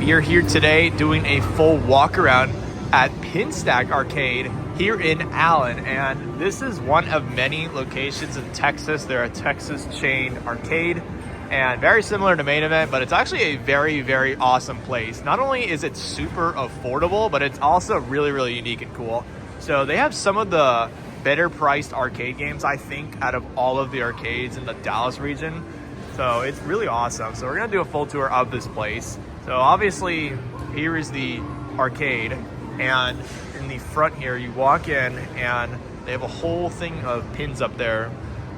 We are here today doing a full walk around at Pinstack Arcade here in Allen, and this is one of many locations in Texas. They're a Texas chain arcade and very similar to Main Event, but it's actually a very, very awesome place. Not only is it super affordable, but it's also really, really unique and cool. So they have some of the better priced arcade games, I think, out of all of the arcades in the Dallas region. So it's really awesome. So we're gonna do a full tour of this place. So obviously here is the arcade, and in the front here you walk in and they have a whole thing of pins up there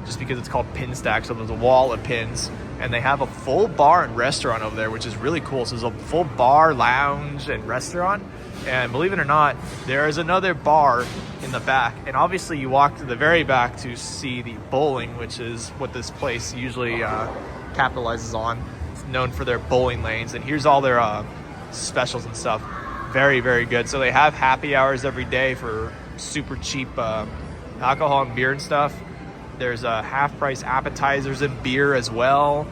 just because it's called Pinstack. So there's a wall of pins, and they have a full bar and restaurant over there, which is really cool. So there's a full bar, lounge, and restaurant. And believe it or not, there is another bar in the back. And obviously you walk to the very back to see the bowling, which is what this place usually capitalizes on. It's known for their bowling lanes. And here's all their specials and stuff. Very, very good. So they have happy hours every day for super cheap alcohol and beer and stuff. There's half price appetizers and beer as well.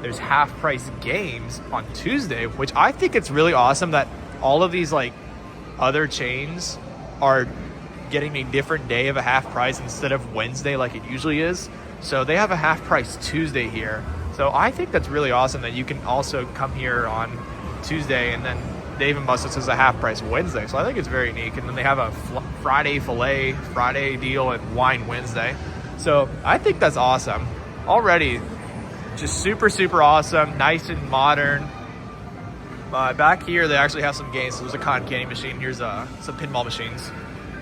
There's half price games on Tuesday, which I think it's really awesome that all of these like other chains are getting a different day of a half price instead of Wednesday like it usually is. So they have a half price Tuesday here. So I think that's really awesome that you can also come here on Tuesday, and then Dave & Buster's is a half price Wednesday. So I think it's very unique. And then they have a Friday filet Friday deal and wine Wednesday. So I think that's awesome. Already just super, super awesome, nice and modern. Back here, they actually have some games. So there's a cotton candy machine. Here's some pinball machines.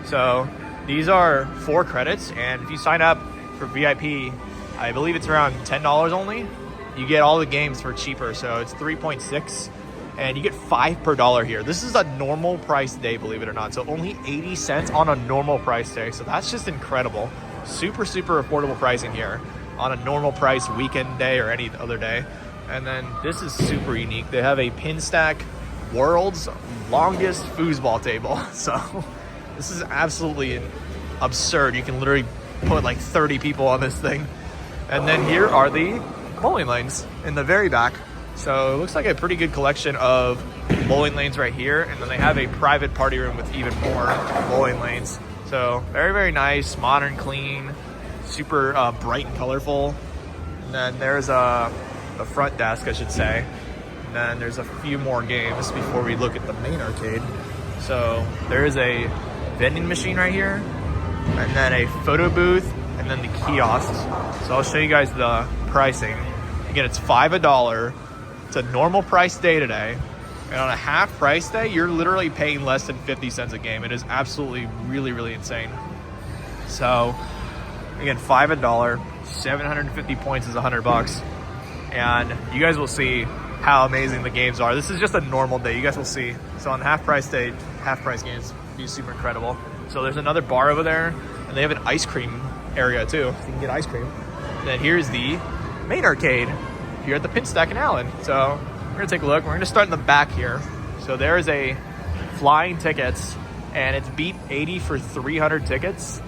So these are 4 credits, and if you sign up for VIP, I believe it's around $10 only. You get all the games for cheaper, so it's 3.6, and you get 5 per dollar here. This is a normal price day, believe it or not. So only 80 cents on a normal price day. So that's just incredible. Super, super affordable pricing here on a normal price weekend day or any other day. And then this is super unique. They have a Pinstack world's longest foosball table. So this is absolutely absurd. You can literally put like 30 people on this thing. And then here are the bowling lanes in the very back. So it looks like a pretty good collection of bowling lanes right here. And then they have a private party room with even more bowling lanes. So very, very nice, modern, clean, super bright and colorful. And then there's the front desk, I should say. And then there's a few more games before we look at the main arcade. So there is a vending machine right here, and then a photo booth, and then the kiosks. So I'll show you guys the pricing. Again, it's $5 a dollar. It's a normal price day today. And on a half price day, you're literally paying less than 50 cents a game. It is absolutely really, really insane. So again, $5 a dollar, 750 points is $100. And you guys will see how amazing the games are. This is just a normal day. You guys will see. So on half price day, half price games be super incredible. So there's another bar over there, and they have an ice cream area too. So you can get ice cream. And then here's the main arcade here at the Pinstack in Allen. So we're gonna take a look. We're gonna start in the back here. So there's a flying tickets, and it's beat 80 for 300 tickets.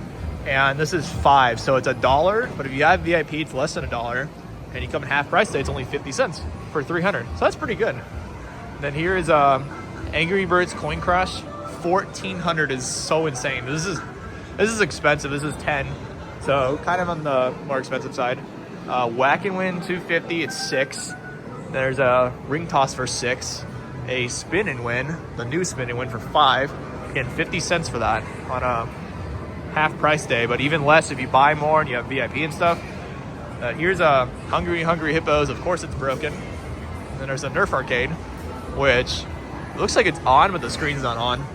And this is 5, so it's a dollar. But if you have VIP, it's less than a dollar. And you come in half price day, it's only 50 cents for 300. So that's pretty good. And then here is Angry Birds Coin Crush. 1,400 is so insane. This is expensive. This is 10, so kind of on the more expensive side. Whack and Win 250, it's 6. There's a ring toss for 6. A spin and win, the new spin and win for 5. Again, 50 cents for that on a half price day, but even less if you buy more and you have VIP and stuff. Here's a Hungry Hippos. Of course it's broken. And then there's a Nerf arcade, which looks like it's on, but the screen's not on.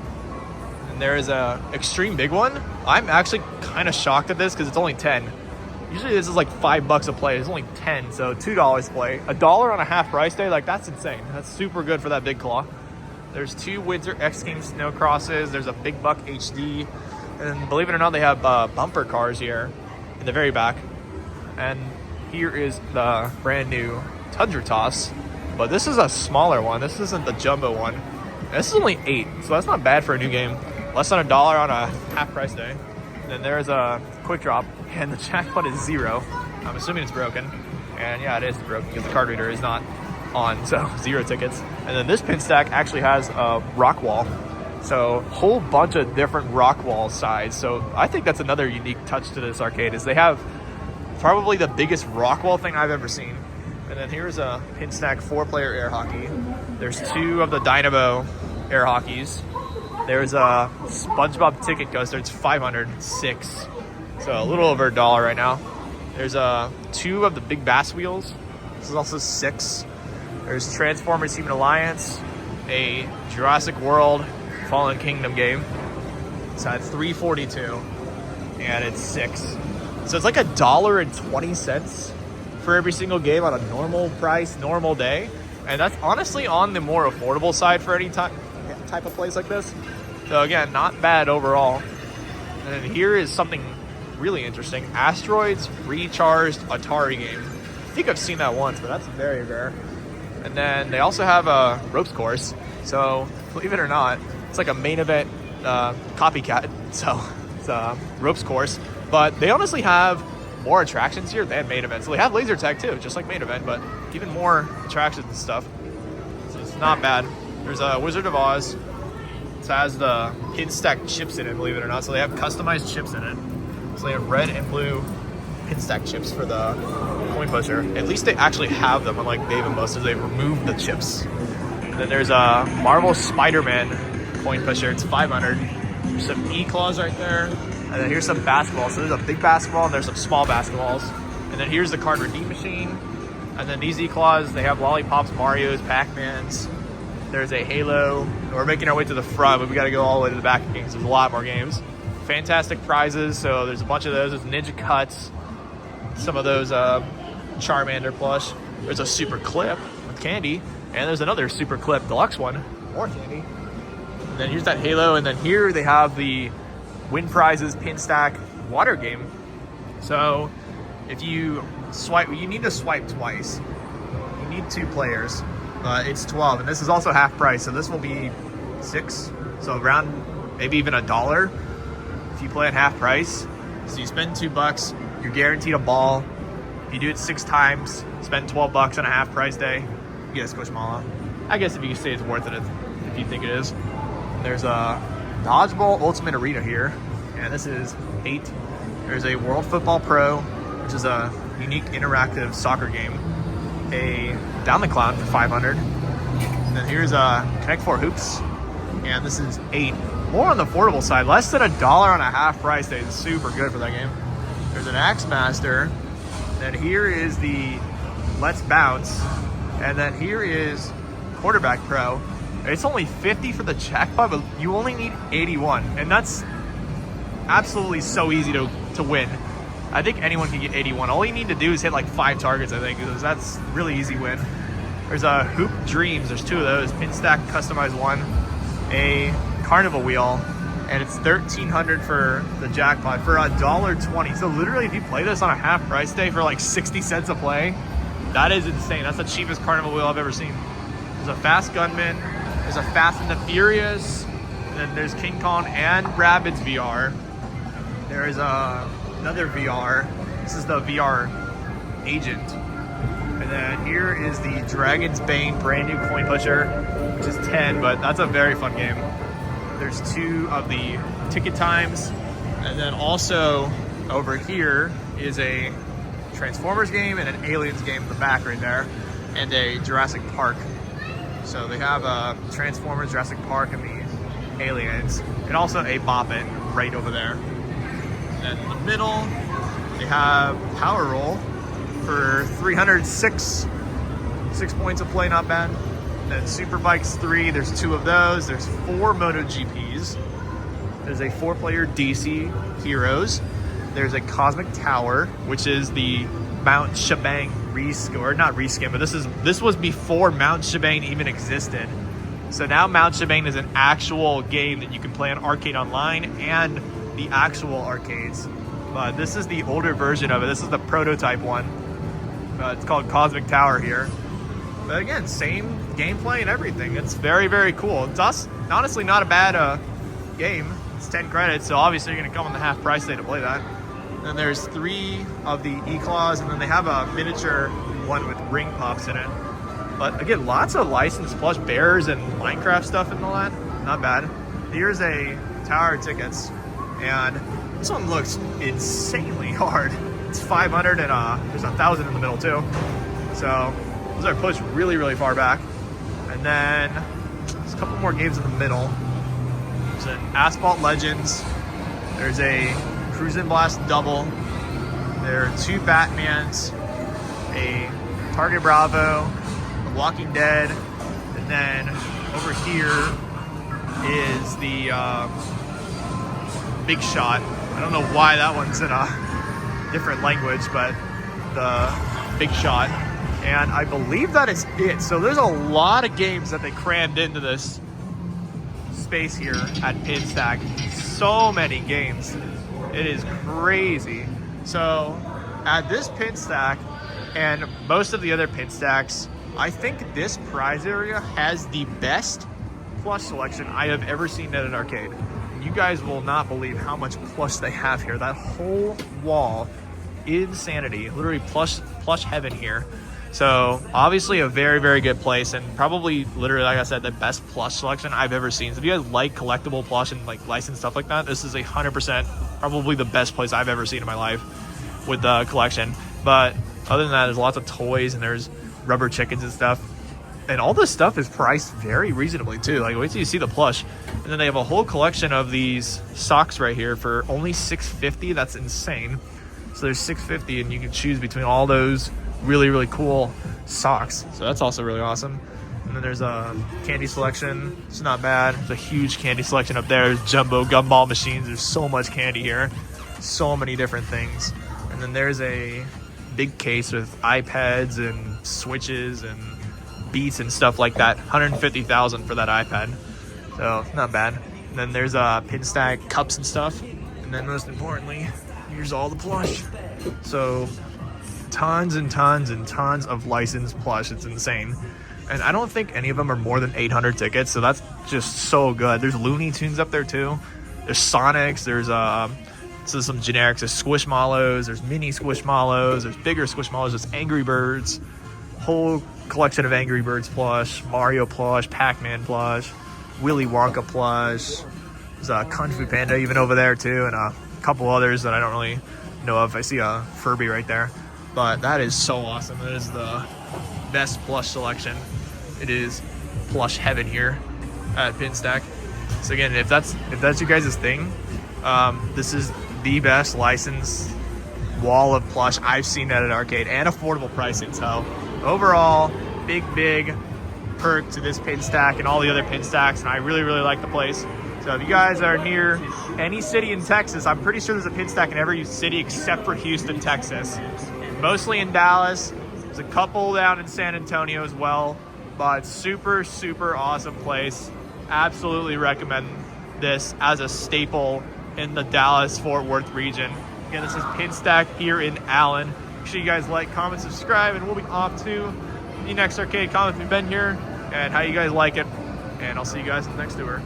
And there is a Extreme Big One. I'm actually kind of shocked at this because it's only 10. Usually this is like $5 a play. It's only 10, so $2 a play. $1 on a half price day, like that's insane. That's super good for that big claw. There's 2 Windsor X Games snow crosses. There's a Big Buck HD. And believe it or not, they have bumper cars here in the very back. And here is the brand new Tundra Toss, but this is a smaller one. This isn't the jumbo one. This is only 8, so that's not bad for a new game. Less than $1 on a half price day. And then there's a Quick Drop, and the jackpot is 0. I'm assuming it's broken. And yeah, it is broken because the card reader is not on, so 0 tickets. And then this Pinstack actually has a rock wall. So whole bunch of different rock wall sides. So I think that's another unique touch to this arcade is they have probably the biggest rock wall thing I've ever seen. And then here's a Pinstack 4-player air hockey. There's 2 of the Dynamo air hockeys. There's a SpongeBob ticket coaster. It's 506. So a little over $1 right now. There's 2 of the big bass wheels. This is also 6. There's Transformers Human Alliance, a Jurassic World Fallen Kingdom game. So it's $342 and it's 6. So it's like $1.20 for every single game on a normal price, normal day. And that's honestly on the more affordable side for any type of place like this. So again, not bad overall. And then here is something really interesting. Asteroids Recharged Atari game. I think I've seen that once, but that's very rare. And then they also have a ropes course. So believe it or not, it's like a main event copycat. So it's a ropes course. But they honestly have more attractions here than main event. So they have laser tag too, just like main event, but even more attractions and stuff. So it's not bad. There's a Wizard of Oz. It has the Pinstack chips in it, believe it or not. So they have customized chips in it. So they have red and blue Pinstack chips for the coin pusher. At least they actually have them, unlike Dave and Buster's. They've removed the chips. And then there's a Marvel Spider-Man coin pusher. It's 500. There's some E-claws right there. And then here's some basketballs. So there's a big basketball and there's some small basketballs. And then here's the card redeem machine. And then these E-claws, they have lollipops, Marios, Pac-Mans. There's a Halo. We're making our way to the front, but we got to go all the way to the back of games. There's a lot more games. Fantastic prizes. So there's a bunch of those. There's Ninja Cuts. Some of those Charmander plush. There's a Super Clip with candy. And there's another Super Clip Deluxe one. More candy. And then here's that Halo. And then here they have the Win Prizes Pinstack water game. So if you swipe, you need to swipe twice. You need 2 players. It's 12, and this is also half price, so this will be 6. So around maybe even $1 if you play at half price. So you spend $2, you're guaranteed a ball. If you do it 6 times, spend $12 on a half price day, you get a Squishmallow. I guess if you say it's worth it, if you think it is. There's a Dodgeball Ultimate Arena here, and this is 8. There's a World Football Pro, which is a unique interactive soccer game. A Down the Clown for 500. And then here's a Connect 4 Hoops, and this is 8. More on the affordable side, less than $1 on a half price day. It's super good for that game. There's an Axe Master. Then here is the Let's Bounce, and then here is Quarterback Pro. It's only 50 for the jackpot, but you only need 81, and that's absolutely so easy to win. I think anyone can get 81. All you need to do is hit like 5 targets, I think, because that's really easy win. There's a Hoop Dreams. There's 2 of those. Pinstack customized one. A Carnival wheel. And it's $1,300 for the jackpot for $1.20. So literally, if you play this on a half price day for like 60 cents a play, that is insane. That's the cheapest Carnival wheel I've ever seen. There's a Fast Gunman. There's a Fast and the Furious. And then there's King Kong and Rabbids VR. There's another VR. This is the VR Agent. And then here is the Dragon's Bane brand new coin pusher, which is 10, but that's a very fun game. There's 2 of the Ticket Times. And then also over here is a Transformers game and an Aliens game in the back right there, and a Jurassic Park. So they have Transformers, Jurassic Park, and the Aliens, and also a Bop It right over there. And in the middle, they have Power Roll for 306. 6 points of play, not bad. And then Super Bikes 3, there's 2 of those. There's 4 MotoGPs. There's a 4-player DC Heroes. There's a Cosmic Tower, which is the Mount Shebang reskin, or not reskin, but this was before Mount Shebang even existed. So now Mount Shebang is an actual game that you can play on Arcade Online and the actual arcades. But this is the older version of it. This is the prototype one. It's called Cosmic Tower here. But again, same gameplay and everything. It's very, very cool. It's honestly not a bad game. It's 10 credits, so obviously you're gonna come on the half price day to play that. And there's 3 of the E-Claws, and then they have a miniature one with ring pops in it. But again, lots of licensed plush bears and Minecraft stuff and all that. Not bad. Here's a tower of tickets, and this one looks insanely hard. It's 500 and there's 1,000 in the middle too. So those are pushed really, really far back. And then there's a couple more games in the middle. There's an Asphalt Legends. There's a Cruisin' Blast Double. There are 2 Batmans, a Target Bravo, The Walking Dead, and then over here is the Big Shot. I don't know why that one's in a different language, but the Big Shot. And I believe that is it. So there's a lot of games that they crammed into this space here at Pinstack. So many games. It is crazy. So at this Pinstack and most of the other Pinstacks, I think this prize area has the best plush selection I have ever seen at an arcade. You guys will not believe how much plush they have here. That whole wall, insanity. Literally plush heaven here. So obviously a very, very good place, and probably literally, like I said, the best plush selection I've ever seen. So if you guys like collectible plush and like licensed stuff like that, this is 100% probably the best place I've ever seen in my life with the collection. But other than that, there's lots of toys and there's rubber chickens and stuff. And all this stuff is priced very reasonably too. Like, wait till you see the plush. And then they have a whole collection of these socks right here for only $6.50. That's insane. So there's $6.50 and you can choose between all those really, really cool socks. So that's also really awesome. And then there's a candy selection. It's not bad. There's a huge candy selection up there. There's jumbo gumball machines. There's so much candy here. So many different things. And then there's a big case with iPads and Switches and Beats and stuff like that. $150,000 for that iPad. So not bad. And then there's Pinstack cups and stuff. And then most importantly, here's all the plush. So tons and tons and tons of licensed plush. It's insane. And I don't think any of them are more than 800 tickets, so that's just so good. There's Looney Tunes up there too. There's Sonics. There's some generics. There's Squishmallows. There's mini Squishmallows. There's bigger Squishmallows. There's Angry Birds. Whole collection of Angry Birds plush. Mario plush. Pac-Man plush. Willy Wonka plush. There's a Kung Fu Panda even over there too, and a couple others that I don't really know of. I see a Furby right there. But that is so awesome. That is the best plush selection. It is plush heaven here at Pinstack. So again, if that's you guys' thing, this is the best licensed wall of plush I've seen at an arcade, and affordable pricing. So overall, big perk to this Pinstack and all the other Pinstacks, and I really like the place. So if you guys are near any city in Texas, I'm pretty sure there's a Pinstack in every city except for Houston, Texas. Mostly in Dallas. There's a couple down in San Antonio as well, but super awesome place. Absolutely recommend this as a staple in the Dallas-Fort Worth region. Again, this is Pinstack here in Allen. Make sure you guys like, comment, subscribe, and we'll be off to the next arcade. Comment if you've been here and how you guys like it, and I'll see you guys in the next tour.